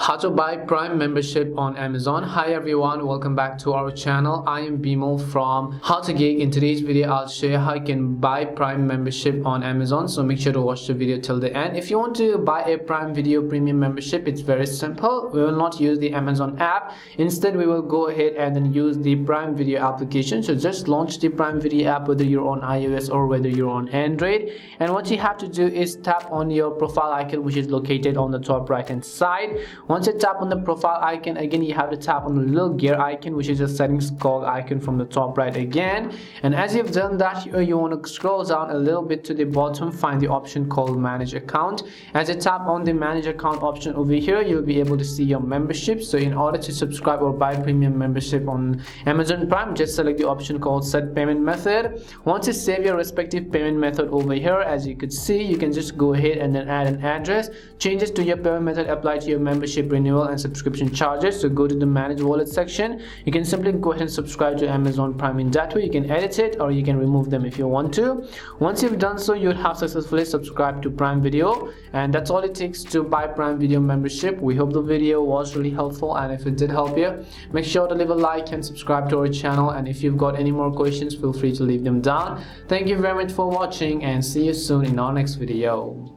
How to buy Prime membership on Amazon. Hi everyone, welcome back to our channel. I am Bimal from How to Geek. In today's video I'll show you how you can buy Prime membership on Amazon, so make sure to watch the video till the end. If you want to buy a Prime Video Premium membership, it's very simple. We will not use the Amazon app. Instead we will go ahead and then use the Prime Video application. So just launch the Prime Video app whether you're on iOS or whether you're on Android, and what you have to do is tap on your profile icon, which is located on the top right hand side. Once you tap on the profile icon, again you have to tap on the little gear icon, which is a settings cog icon from the top right again. And as you've done that, you want to scroll down a little bit to the bottom, find the option called manage account. As you tap on the manage account option over here, you'll be able to see your membership. So in order to subscribe or buy premium membership on Amazon Prime, just select the option called set payment method. Once you save your respective payment method over here, as you could see, you can just go ahead and then add an address. Changes to your payment method apply to your membership renewal and subscription charges. So go to the manage wallet section. You can simply go ahead and subscribe to Amazon Prime. In that way you can edit it or you can remove them if you want to. Once you've done so, you'll have successfully subscribed to Prime Video, and that's all it takes to buy Prime Video membership. We hope the video was really helpful, and if it did help you, make sure to leave a like and subscribe to our channel. And if you've got any more questions, feel free to leave them down. Thank you very much for watching, and see you soon in our next video.